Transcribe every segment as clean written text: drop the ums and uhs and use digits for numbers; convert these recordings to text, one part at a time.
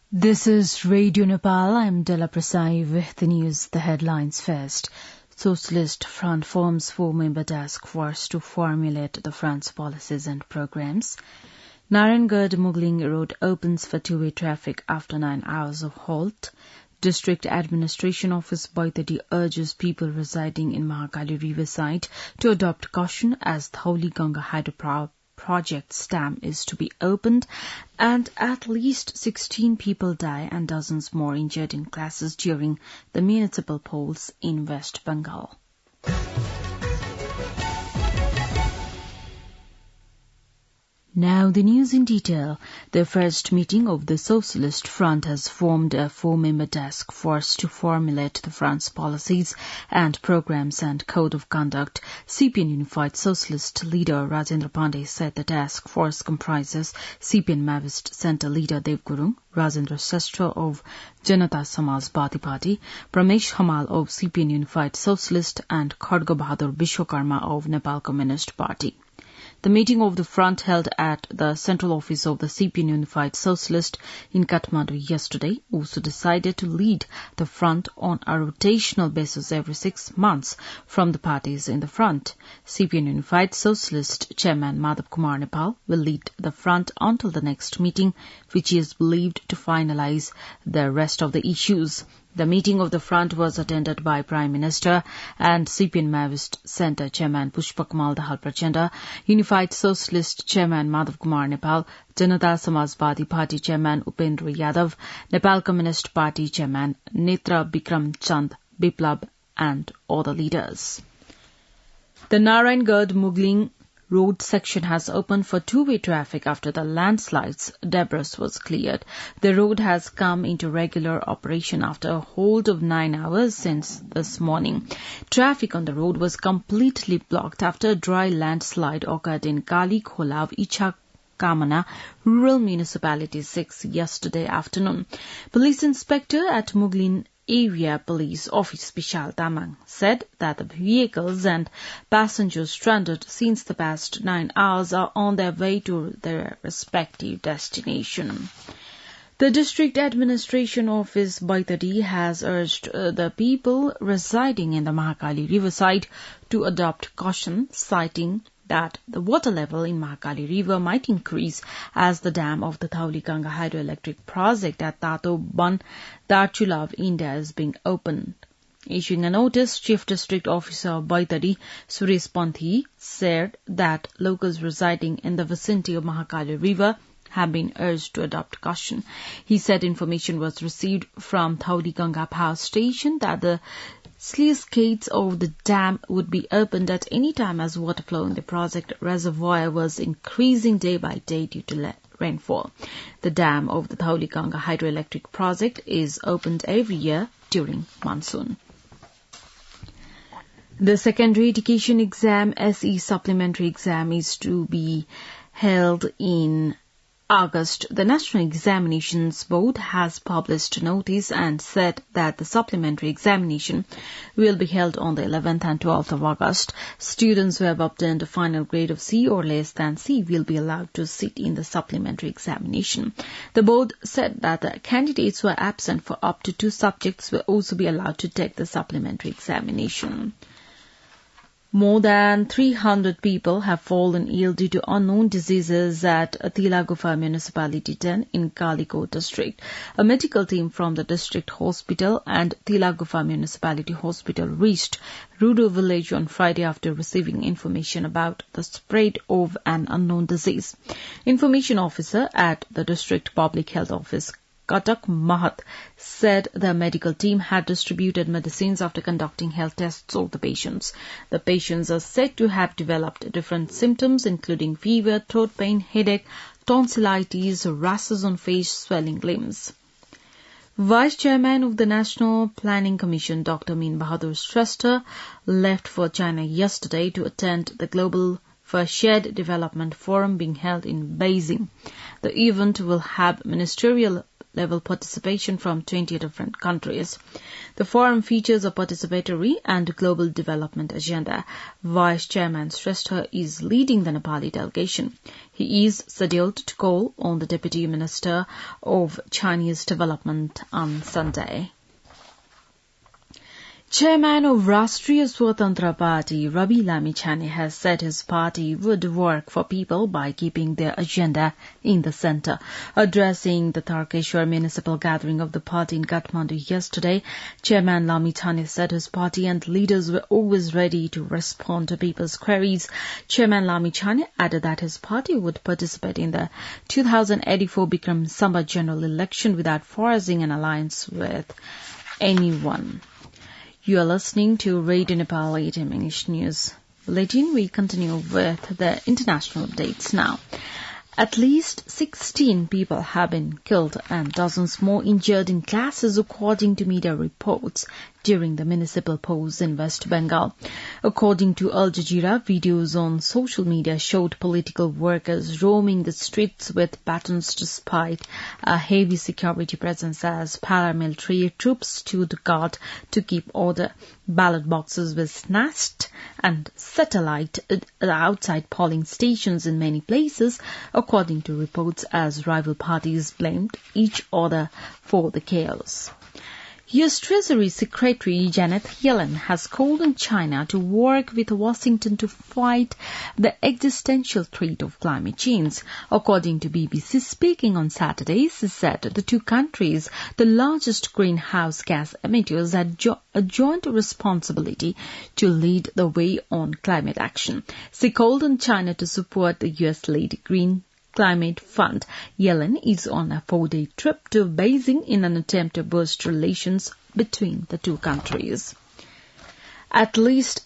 This is Radio Nepal. I'm Della Prasai with the news, the headlines first. Socialist Front forms 4-member task force to formulate the front's policies and programs. Narayangad-Mugling Road opens for two-way traffic after 9 hours of halt. District Administration Office Boitadi urges people residing in Mahakali Riverside to adopt caution as Thauli Ganga Hydropower Project dam is to be opened, and at least 16 people die and dozens more injured in clashes during the municipal polls in West Bengal. Now the news in detail. The first meeting of the Socialist Front has formed a 4-member task force to formulate the front's policies and programs and code of conduct. CPN Unified Socialist leader Rajendra Pandey said the task force comprises CPN Maoist Centre leader Dev Gurung, Rajendra Sastra of Janata Samajwadi Party, Pramesh Hamal of CPN Unified Socialist, and Kharga Bahadur Vishwakarma of Nepal Communist Party. The meeting of the front held at the central office of the CPN Unified Socialist in Kathmandu yesterday also decided to lead the front on a rotational basis every 6 months from the parties in the front. CPN Unified Socialist Chairman Madhav Kumar Nepal will lead the front until the next meeting, which is believed to finalize the rest of the issues. The meeting of the front was attended by Prime Minister and CPN Maoist Centre Chairman Pushpakamal Dahal Prachanda, Unified Socialist Chairman Madhav Kumar Nepal, Janata Samajwadi Party Chairman Upendra Yadav, Nepal Communist Party Chairman Netra Bikram Chand Biplab, and other leaders. The Narayangad-Mugling road section has opened for two-way traffic after the landslides. Debris was cleared. The road has come into regular operation after a hold of 9 hours since this morning. Traffic on the road was completely blocked after a dry landslide occurred in Kali Kholav, Icha Kamana, rural municipality 6 yesterday afternoon. Police inspector at Mugling Area Police Office Bishal Tamang said that the vehicles and passengers stranded since the past 9 hours are on their way to their respective destination. The District Administration Office Boitadi has urged the people residing in the Mahakali Riverside to adopt caution, citing that the water level in Mahakali River might increase as the dam of the Thauli Ganga hydroelectric project at Tato Ban Darchulav, India is being opened. Issuing a notice, Chief District Officer of Boitadi, Suresh Panthi, said that locals residing in the vicinity of Mahakali River have been urged to adopt caution. He said information was received from Thauli Ganga Power Station that the sluice gates of the dam would be opened at any time as water flow in the project reservoir was increasing day by day due to rainfall. The dam of the Thauli Ganga hydroelectric project is opened every year during monsoon. The secondary education exam, SE supplementary exam, is to be held in August. The National Examinations Board has published a notice and said that the supplementary examination will be held on the 11th and 12th of August. Students who have obtained a final grade of C or less than C will be allowed to sit in the supplementary examination. The board said that the candidates who are absent for up to 2 subjects will also be allowed to take the supplementary examination. More than 300 people have fallen ill due to unknown diseases at Tilagufa Municipality 10 in Kalikot district. A medical team from the district hospital and Tilagufa Municipality Hospital reached Rudo village on Friday after receiving information about the spread of an unknown disease. Information officer at the district public health office, Katak Mahat, said the medical team had distributed medicines after conducting health tests of the patients. The patients are said to have developed different symptoms including fever, throat pain, headache, tonsillitis, rashes on face, swelling limbs. Vice Chairman of the National Planning Commission, Dr. Min Bahadur Shrestha, left for China yesterday to attend the Global for Shared Development Forum being held in Beijing. The event will have ministerial level participation from 20 different countries. The forum features a participatory and global development agenda. Vice Chairman Shrestha is leading the Nepali delegation. He is scheduled to call on the Deputy Minister of Chinese Development on Sunday. Chairman of Rashtriya Swatantra Party, Ravi Lamichhane, has said his party would work for people by keeping their agenda in the centre. Addressing the Tarkeshwar municipal gathering of the party in Kathmandu yesterday, Chairman Lamichhane said his party and leaders were always ready to respond to people's queries. Chairman Lamichhane added that his party would participate in the 2084 Bikram Sambat general election without forcing an alliance with anyone. You are listening to Radio Nepal 8 AM English News Bulletin. We continue with the international updates now. At least 16 people have been killed and dozens more injured in clashes, according to media reports, during the municipal polls in West Bengal. According to Al Jazeera, videos on social media showed political workers roaming the streets with batons despite a heavy security presence as paramilitary troops stood guard to keep order. Ballot boxes were snatched and satellite outside polling stations in many places, according to reports, as rival parties blamed each other for the chaos. U.S. Treasury Secretary Janet Yellen has called on China to work with Washington to fight the existential threat of climate change. According to BBC speaking on Saturday, she said the two countries, the largest greenhouse gas emitters, had a joint responsibility to lead the way on climate action. She called on China to support the U.S.-led Green Climate Fund. Yellen is on a 4-day trip to Beijing in an attempt to boost relations between the two countries. At least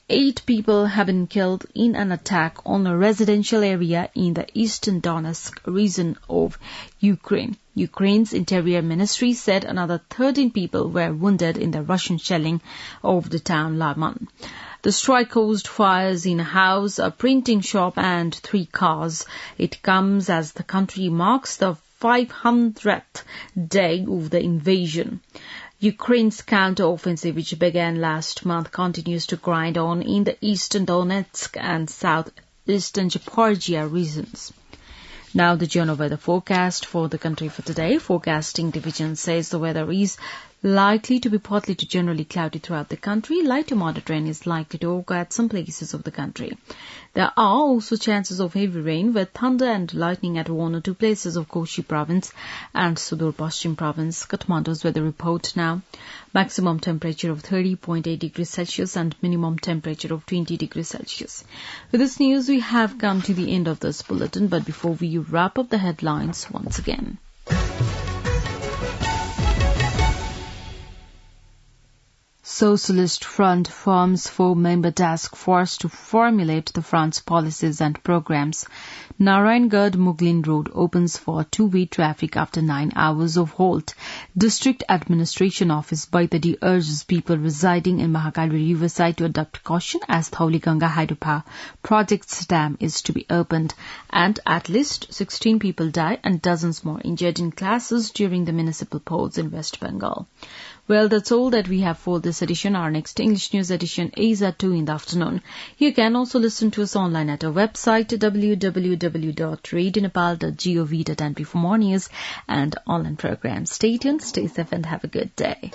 8 people have been killed in an attack on a residential area in the eastern Donetsk region of Ukraine. Ukraine's Interior Ministry said another 13 people were wounded in the Russian shelling of the town Lyman. The strike caused fires in a house, a printing shop, and 3 cars. It comes as the country marks the 500th day of the invasion. Ukraine's counter-offensive, which began last month, continues to grind on in the eastern Donetsk and southeastern Zaporizhia regions. Now the general weather forecast for the country for today. Forecasting division says the weather is likely to be partly to generally cloudy throughout the country. Light to moderate rain is likely to occur at some places of the country. There are also chances of heavy rain with thunder and lightning at 1 or 2 places of Koshi province and Sudur Pashchim province. Kathmandu's weather report now. Maximum temperature of 30.8 degrees Celsius and minimum temperature of 20 degrees Celsius. With this news, we have come to the end of this bulletin, but before we wrap up the headlines once again. Socialist Front forms 4-member task force to formulate the front's policies and programs. Narayangarh-Muglin Road opens for two-way traffic after 9 hours of halt. District Administration Office Baitadi urges people residing in Mahakali Riverside to adopt caution as Thauliganga Hydropower Project's dam is to be opened. And at least 16 people died and dozens more injured in clashes during the municipal polls in West Bengal. Well, that's all that we have for this edition. Our next English news edition is at 2 in the afternoon. You can also listen to us online at our website www.radionepal.gov.np for more news and online programs. Stay tuned, stay safe and have a good day.